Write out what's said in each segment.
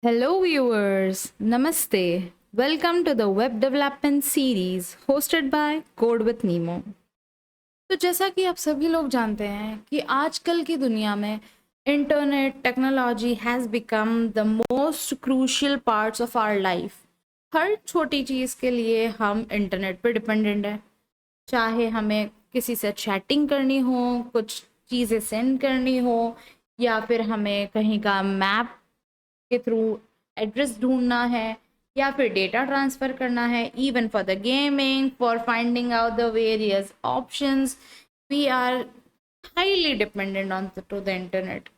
Hello, viewers. Namaste. Welcome to the Web Development Series hosted by Code with Nemo. तो जैसा कि आप सभी लोग जानते हैं कि आजकल की दुनिया में internet technology has become the most crucial parts of our life. हर छोटी चीज़ के लिए हम इंटरनेट पर डिपेंडेंट हैं। चाहे हमें किसी से चैटिंग करनी हो, कुछ चीज़ें सेंड करनी हो, या फिर हमें कहीं का मैप के थ्रू एड्रेस ढूंढना है, या फिर डेटा ट्रांसफ़र करना है, even for the gaming, for finding out the various options, we are highly dependent on to the internet.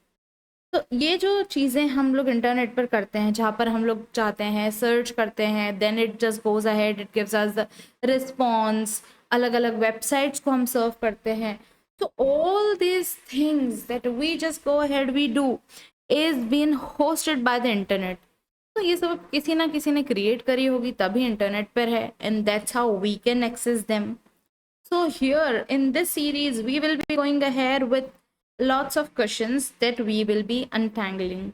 तो ये जो चीज़ें हम लोग इंटरनेट पर करते हैं, जहाँ पर हम लोग चाहते हैं सर्च करते हैं, then it just goes ahead, it gives us the response. अलग अलग वेबसाइट्स को हम सर्व करते हैं। तो all this things that we just go ahead we do is been hosted by the internet. तो ये सब किसी ना किसी ने क्रिएट करी होगी, तभी इंटरनेट पर है, and that's how we can access them. So here in this series, we will be going ahead with lots of questions that we will be untangling.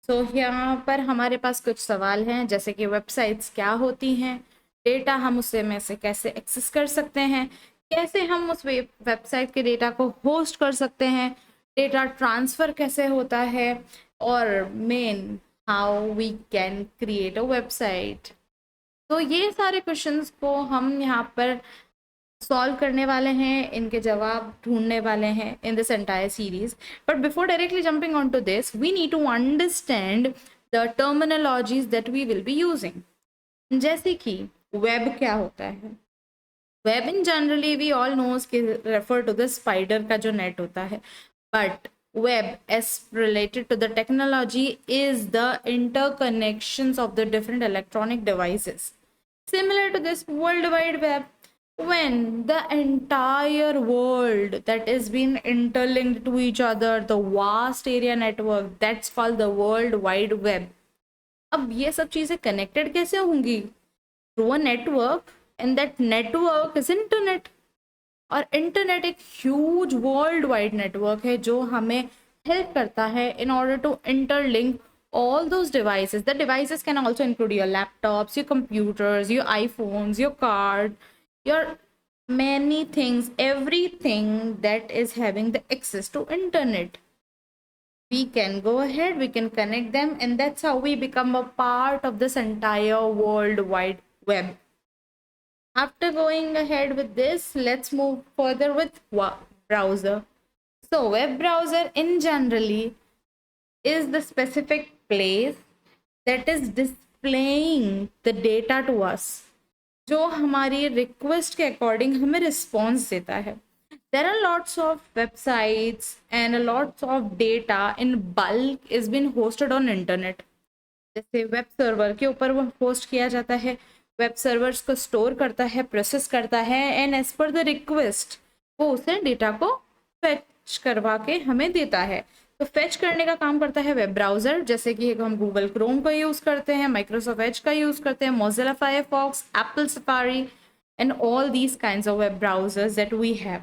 So यहाँ पर हमारे पास कुछ सवाल हैं, जैसे कि वेबसाइट्स क्या होती हैं, डेटा हम उससे में से कैसे एक्सेस कर सकते हैं, कैसे हम उस वेबसाइट के डेटा को होस्ट कर सकते हैं, डेटा ट्रांसफ़र कैसे होता है, और main how we can create a website. तो ये सारे क्वेश्चंस को हम यहाँ पर सॉल्व करने वाले हैं, इनके जवाब ढूंढने वाले हैं in this entire series. But before directly jumping on to this, we need to understand the terminologies that we will be using. जैसे कि वेब क्या होता है। Web in generally we all knows के रेफर टू द स्पाइडर का जो net होता है, but web as related to the technology is the interconnections of the different electronic devices. Similar to this World Wide Web, when the entire world that is being interlinked to each other, the vast area network, that's called the World Wide Web. अब ये सब चीज़ें connected कैसे होंगी? Through a network, and that network is internet. और internet एक huge world wide network है जो हमें हेल्प करता है in order to interlink all those devices. The devices can also include your laptops, your computers, your iPhones, your card, your many things, everything that is having the access to internet. We can go ahead, we can connect them, and that's how we become a part of this entire world wide web. After going ahead with this, let's move further with browser. So web browser in generally is the specific place that is displaying the data to us, जो हमारी request के according हमें response देता है. There are lots of websites and lots of data in bulk is been hosted on internet. जैसे web server के ऊपर वो होस्ट किया जाता है, वेब सर्वर्स को स्टोर करता है, प्रोसेस करता है, and as per the request वो उसे डेटा को फेच करवा के हमें देता है. तो फेच करने का काम करता है वेब ब्राउज़र, जैसे कि हम गूगल क्रोम का यूज़ करते हैं, माइक्रोसॉफ्ट एज का यूज़ करते हैं, Mozilla Firefox, Apple Safari, and all these kinds of web browsers that we have.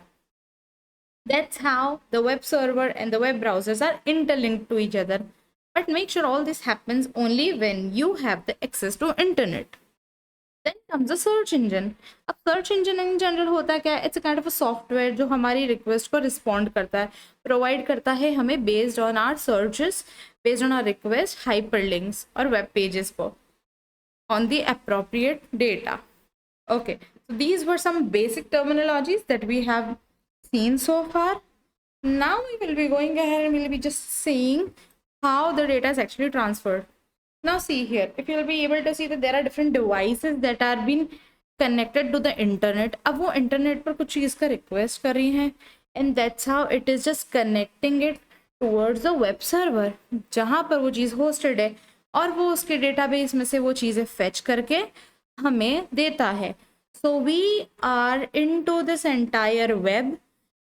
That's how the web server and the web browsers are interlinked to each other. But make sure all this happens only when you have the access to internet. Then comes the search engine. अब search engine in general होता क्या है? It's a kind of a software जो हमारी request को respond करता है, provide करता है हमें based on our searches, based on our request, hyperlinks और web pages को on the appropriate data. Okay, so these were some basic terminologies that we have seen so far. Now we will be going ahead and we'll be just seeing how the data is actually transferred. Now see here, if you'll be able to see that there are different devices that are being connected to the internet. अब वो internet पर कुछ चीज़ का request कर रही हैं, and that's how it is just connecting it towards the web server, जहाँ पर वो चीज़ hosted है, और वो उसके database में से वो चीज़ें fetch करके हमें देता है. So we are into this entire web,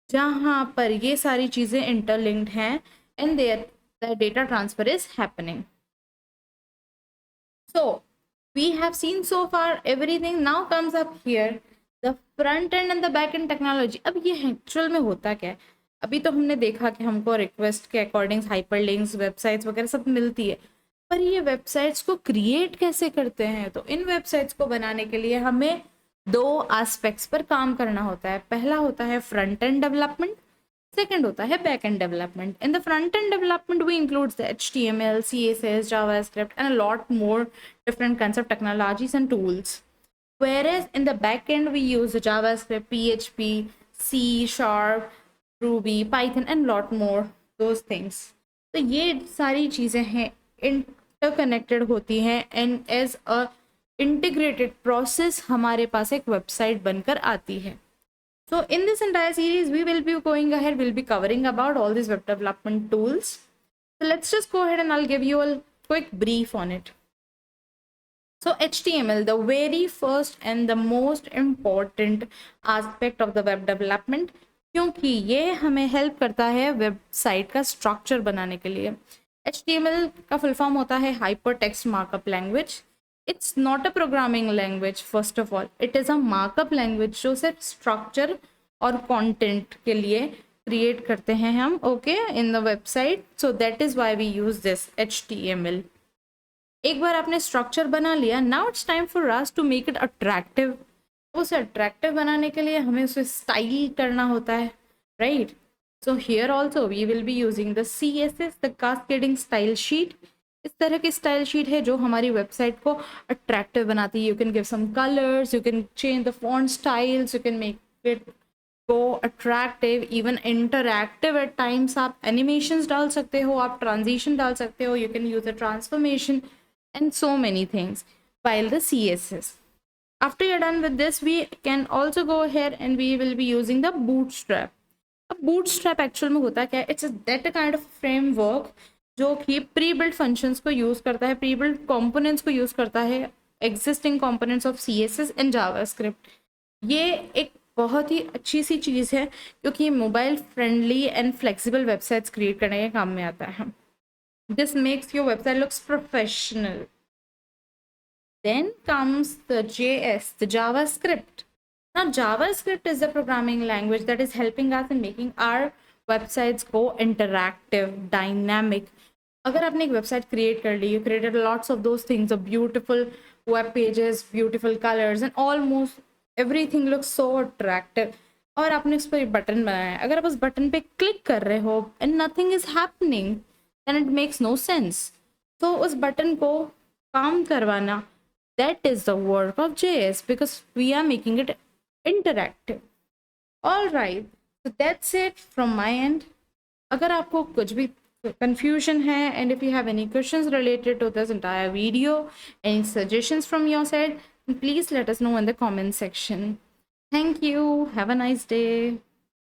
जहाँ पर ये सारी चीज़ें interlinked हैं, and there the data transfer is happening. So we have seen so far everything. Now comes up here the front end and the back end technology. अब ये actual में होता क्या है? अभी तो हमने देखा कि हमको रिक्वेस्ट के अकॉर्डिंग हाइपरलिंक्स, वेबसाइट्स वगैरह सब मिलती है, पर ये वेबसाइट्स को क्रिएट कैसे करते हैं? तो इन वेबसाइट्स को बनाने के लिए हमें दो एस्पेक्ट्स पर काम करना होता है। पहला होता है फ्रंट एंड डेवलपमेंट, सेकंड होता है back end development. In the front end development we includes the HTML, CSS, JavaScript and a lot more different kinds of technologies and tools. Whereas in the back end we use the JavaScript, PHP, C Sharp, Ruby, Python and lot more those things. तो ये सारी चीज़ें हैं interconnected होती हैं and as a integrated process हमारे पास एक वेबसाइट बनकर आती है। So in this entire series, we will be going ahead, we'll be covering about all these web development tools. So let's just go ahead and I'll give you a quick brief on it. So HTML, the very first and the most important aspect of the web development, क्योंकि ये हमें help करता है website का structure बनाने के लिए। HTML का फुल फॉर्म होता है hyper text markup language. It's not a programming language, first of all it is a markup language जो सिर्फ स्ट्रक्चर और कंटेंट के लिए क्रिएट करते हैं हम, okay, in the website. So that is why we use this HTML। एक बार आपने स्ट्रक्चर बना लिया, now it's time for us to make it attractive. उसे अट्रैक्टिव बनाने के लिए हमें उसे स्टाइल करना होता है, right? So here also we will be using the CSS, the cascading style sheet. इस तरह की स्टाइल शीट है जो हमारी वेबसाइट को अट्रैक्टिव बनाती है। You can give some colours, you can change the font styles, you can make it go attractive, even interactive at times. आप एनिमेशंस डाल सकते हो, आप ट्रांजिशन डाल सकते हो, you can use a transformation and so many things while the CSS. After you're done with this, we can also go ahead and we will be using the Bootstrap. अब Bootstrap actual में होता क्या है? It's that kind of framework जो कि pre-built functions को use करता है, pre-built components को use करता है, existing components of CSS and JavaScript. ये एक बहुत ही अच्छी सी चीज़ है क्योंकि mobile friendly and flexible websites create करने के काम में आता है। This makes your website looks professional. Then comes the JS, the JavaScript. Now JavaScript is the programming language that is helping us in making our websites go interactive, dynamic. अगर आपने एक website create कर ली, you created lots of those things, the beautiful web pages, beautiful colors and almost everything looks so attractive. और आपने उस पर button बनाया है, अगर आप उस बटन पे क्लिक कर रहे हो and nothing is happening, then it makes no sense. So उस बटन को काम करवाना, that is the work of JS because we are making it interactive. All right, so that's it from my end. अगर आपको कुछ भी confusion है and if you have any questions related to this entire video, any suggestions from your side, please let us know in the comment section. Thank you. Have a nice day.